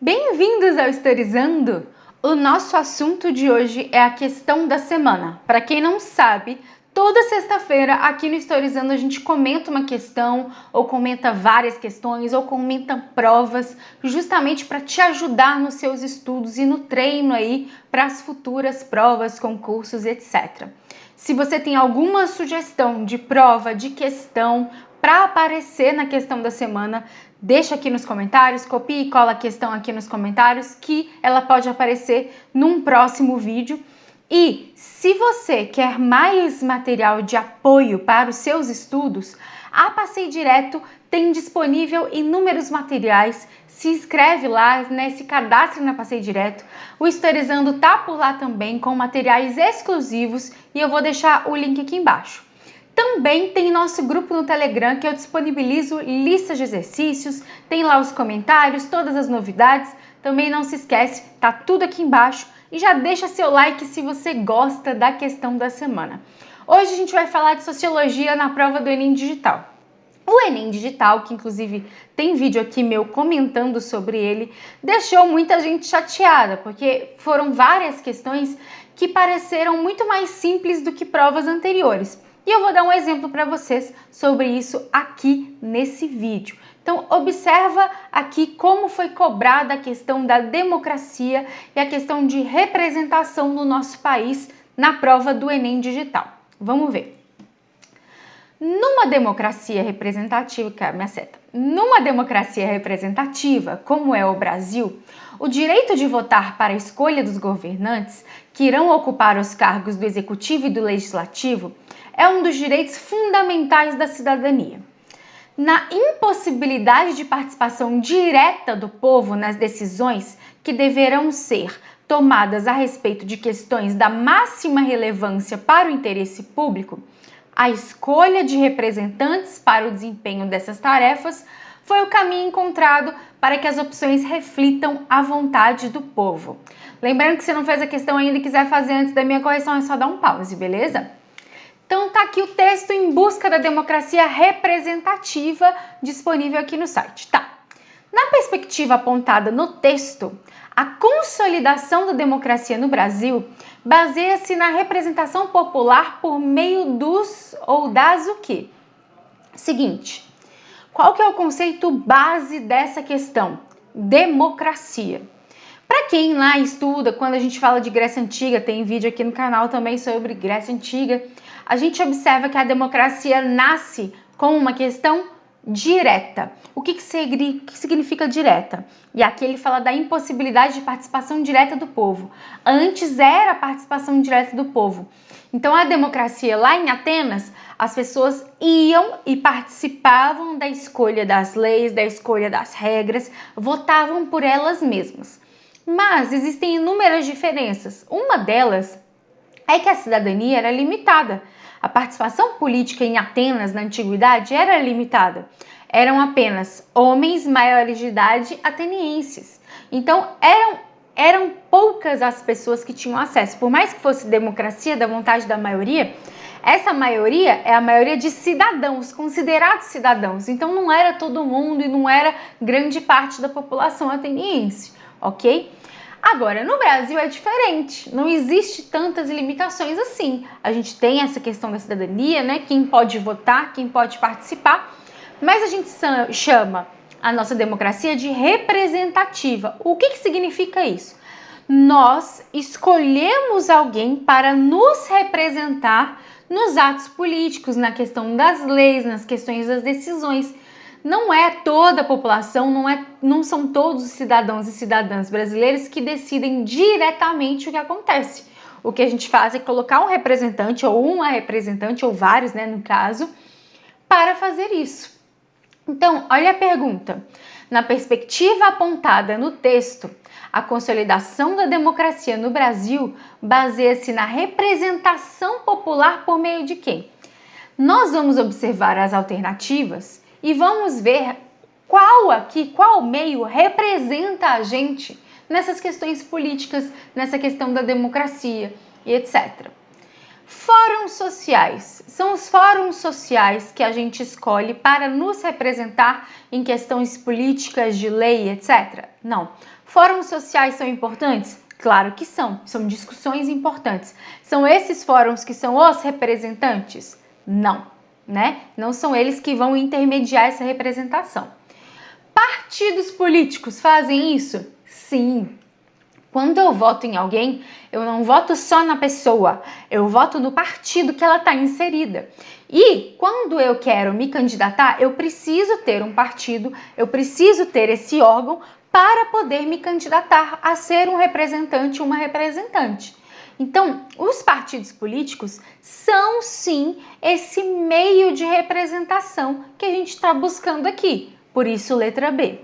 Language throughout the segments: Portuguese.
Bem-vindos ao Historizando! O nosso assunto de hoje é a questão da semana. Para quem não sabe, toda sexta-feira aqui no Historizando a gente comenta uma questão, ou comenta várias questões, ou comenta provas, justamente para te ajudar nos seus estudos e no treino aí para as futuras provas, concursos, etc. Se você tem alguma sugestão de prova, de questão para aparecer na questão da semana, deixa aqui nos comentários, copia e cola a questão aqui nos comentários que ela pode aparecer num próximo vídeo. E se você quer mais material de apoio para os seus estudos, a Passei Direto tem disponível inúmeros materiais. Se inscreve lá, se cadastre na Passei Direto. O Historizando tá por lá também com materiais exclusivos e eu vou deixar o link aqui embaixo. Também tem nosso grupo no Telegram que eu disponibilizo listas de exercícios, tem lá os comentários, todas as novidades. Também não se esquece, tá tudo aqui embaixo e já deixa seu like se você gosta da questão da semana. Hoje a gente vai falar de Sociologia na prova do Enem Digital. O Enem Digital, que inclusive tem vídeo aqui meu comentando sobre ele, deixou muita gente chateada, porque foram várias questões que pareceram muito mais simples do que provas anteriores. E eu vou dar um exemplo para vocês sobre isso aqui nesse vídeo. Então, observa aqui como foi cobrada a questão da democracia e a questão de representação no nosso país na prova do Enem Digital. Vamos ver. Numa democracia representativa, numa democracia representativa, como é o Brasil, o direito de votar para a escolha dos governantes que irão ocupar os cargos do executivo e do legislativo é um dos direitos fundamentais da cidadania. Na impossibilidade de participação direta do povo nas decisões que deverão ser tomadas a respeito de questões da máxima relevância para o interesse público, a escolha de representantes para o desempenho dessas tarefas foi o caminho encontrado para que as opções reflitam a vontade do povo. Lembrando que se não fez a questão ainda e quiser fazer antes da minha correção, é só dar um pause, beleza? Então tá aqui o texto Em Busca da Democracia Representativa, disponível aqui no site. Tá. Na perspectiva apontada no texto, a consolidação da democracia no Brasil baseia-se na representação popular por meio dos ou das o quê? Seguinte, qual que é o conceito base dessa questão? Democracia. Para quem lá estuda, quando a gente fala de Grécia Antiga, tem vídeo aqui no canal também sobre Grécia Antiga, a gente observa que a democracia nasce com uma questão direta. O que significa direta? E aqui ele fala da impossibilidade de participação direta do povo. Antes era a participação direta do povo. Então a democracia lá em Atenas, as pessoas iam e participavam da escolha das leis, da escolha das regras, votavam por elas mesmas. Mas existem inúmeras diferenças. Uma delas é que a cidadania era limitada. A participação política em Atenas, na antiguidade, era limitada. Eram apenas homens maiores de idade atenienses. Então, eram poucas as pessoas que tinham acesso. Por mais que fosse democracia da vontade da maioria, essa maioria é a maioria de cidadãos, considerados cidadãos. Então, não era todo mundo e não era grande parte da população ateniense, ok? Agora, no Brasil é diferente, não existe tantas limitações assim. A gente tem essa questão da cidadania, né? Quem pode votar, quem pode participar, mas a gente chama a nossa democracia de representativa. O que significa isso? Nós escolhemos alguém para nos representar nos atos políticos, na questão das leis, nas questões das decisões. Não é toda a população, não são todos os cidadãos e cidadãs brasileiros que decidem diretamente o que acontece. O que a gente faz é colocar um representante ou uma representante, ou vários, né, no caso, para fazer isso. Então, olha a pergunta. Na perspectiva apontada no texto, a consolidação da democracia no Brasil baseia-se na representação popular por meio de quem? Nós vamos observar as alternativas e vamos ver qual meio representa a gente nessas questões políticas, nessa questão da democracia e etc. Fóruns sociais. São os fóruns sociais que a gente escolhe para nos representar em questões políticas, de lei, etc. Não. Fóruns sociais são importantes? Claro que são. São discussões importantes. São esses fóruns que são os representantes? Não, né? Não são eles que vão intermediar essa representação. Partidos políticos fazem isso? Sim. Quando eu voto em alguém, eu não voto só na pessoa, eu voto no partido que ela está inserida. E quando eu quero me candidatar, eu preciso ter um partido, eu preciso ter esse órgão para poder me candidatar a ser um representante, uma representante. Então, os partidos políticos são sim esse meio de representação que a gente está buscando aqui. Por isso, letra B.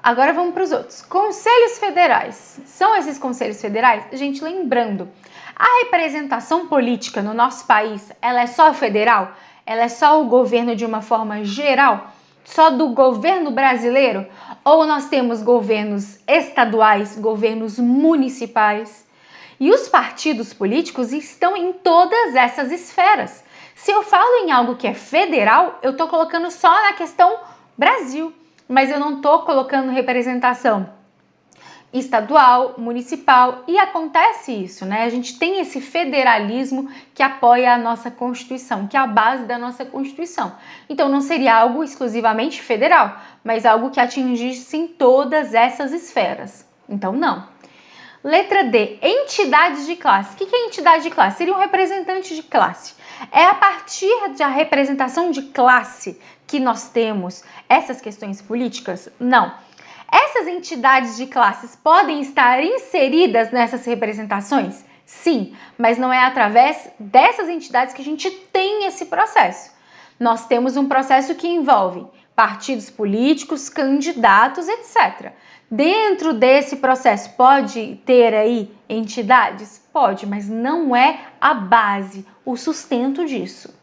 Agora vamos para os outros. Conselhos federais. São esses conselhos federais? Gente, lembrando, a representação política no nosso país, ela é só federal? Ela é só o governo de uma forma geral? Só do governo brasileiro? Ou nós temos governos estaduais, governos municipais? E os partidos políticos estão em todas essas esferas. Se eu falo em algo que é federal, eu estou colocando só na questão Brasil. Mas eu não estou colocando representação estadual, municipal, e acontece isso, né? A gente tem esse federalismo que apoia a nossa Constituição, que é a base da nossa Constituição. Então não seria algo exclusivamente federal, mas algo que atingisse em todas essas esferas. Então não. Letra D, entidades de classe. O que é entidade de classe? Seria um representante de classe. É a partir da representação de classe que nós temos essas questões políticas? Não. Essas entidades de classes podem estar inseridas nessas representações? Sim, mas não é através dessas entidades que a gente tem esse processo. Nós temos um processo que envolve partidos políticos, candidatos, etc. Dentro desse processo pode ter aí entidades? Pode, mas não é a base, o sustento disso.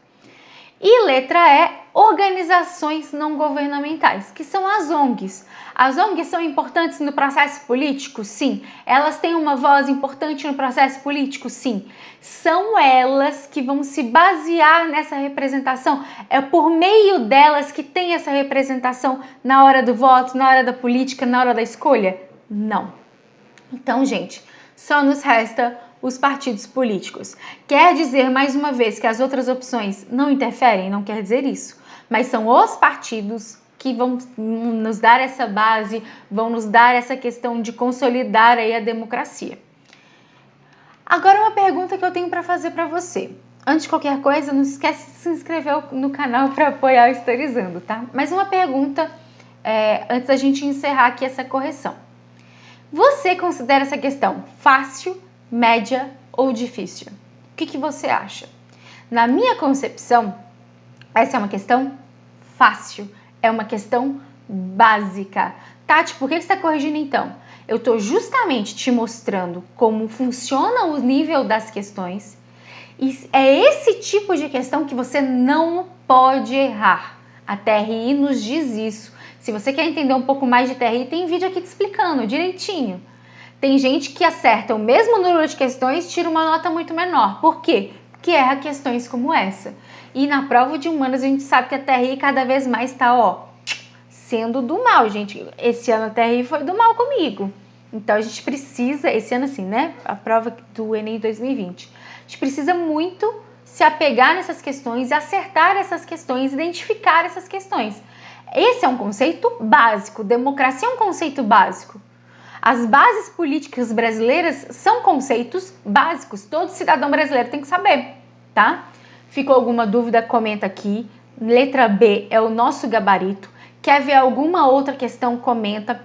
E letra E, organizações não governamentais, que são as ONGs. As ONGs são importantes no processo político? Sim. Elas têm uma voz importante no processo político? Sim. São elas que vão se basear nessa representação? É por meio delas que tem essa representação na hora do voto, na hora da política, na hora da escolha? Não. Então, gente, só nos resta os partidos políticos. Quer dizer, mais uma vez, que as outras opções não interferem? Não quer dizer isso. Mas são os partidos que vão nos dar essa base, vão nos dar essa questão de consolidar aí a democracia. Agora uma pergunta que eu tenho para fazer para você. Antes de qualquer coisa, não esquece de se inscrever no canal para apoiar o Historizando, tá? Mas uma pergunta antes da gente encerrar aqui essa correção. Você considera essa questão fácil, média ou difícil? O que você acha? Na minha concepção, essa é uma questão fácil, é uma questão básica. Tati, por que você está corrigindo então? Eu estou justamente te mostrando como funciona o nível das questões e é esse tipo de questão que você não pode errar. A TRI nos diz isso. Se você quer entender um pouco mais de TRI, tem vídeo aqui te explicando direitinho. Tem gente que acerta o mesmo número de questões e tira uma nota muito menor. Por quê? Porque erra questões como essa. E na prova de humanas a gente sabe que a TRI cada vez mais está, sendo do mal, gente. Esse ano a TRI foi do mal comigo. Então a gente precisa, esse ano assim, né? A prova do Enem 2020. A gente precisa muito se apegar nessas questões, acertar essas questões, identificar essas questões. Esse é um conceito básico. Democracia é um conceito básico. As bases políticas brasileiras são conceitos básicos. Todo cidadão brasileiro tem que saber, tá? Ficou alguma dúvida? Comenta aqui. Letra B é o nosso gabarito. Quer ver alguma outra questão? Comenta.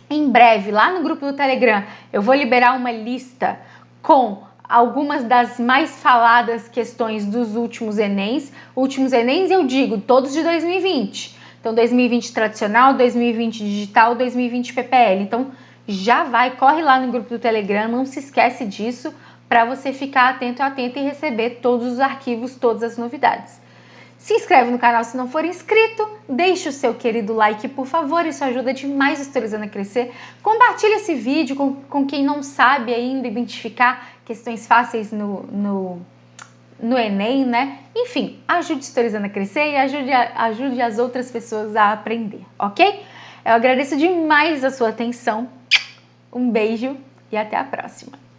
Em breve, lá no grupo do Telegram, eu vou liberar uma lista com algumas das mais faladas questões dos últimos Enems. Últimos Enems eu digo, todos de 2020. Então, 2020 tradicional, 2020 digital, 2020 PPL. Então, já vai, corre lá no grupo do Telegram, não se esquece disso, para você ficar atento e receber todos os arquivos, todas as novidades. Se inscreve no canal se não for inscrito, deixe o seu querido like, por favor, isso ajuda demais o Historizando a crescer. Compartilhe esse vídeo com quem não sabe ainda identificar questões fáceis no Enem, né? Enfim, ajude o Historizando a crescer e ajude as outras pessoas a aprender, ok? Eu agradeço demais a sua atenção. Um beijo e até a próxima!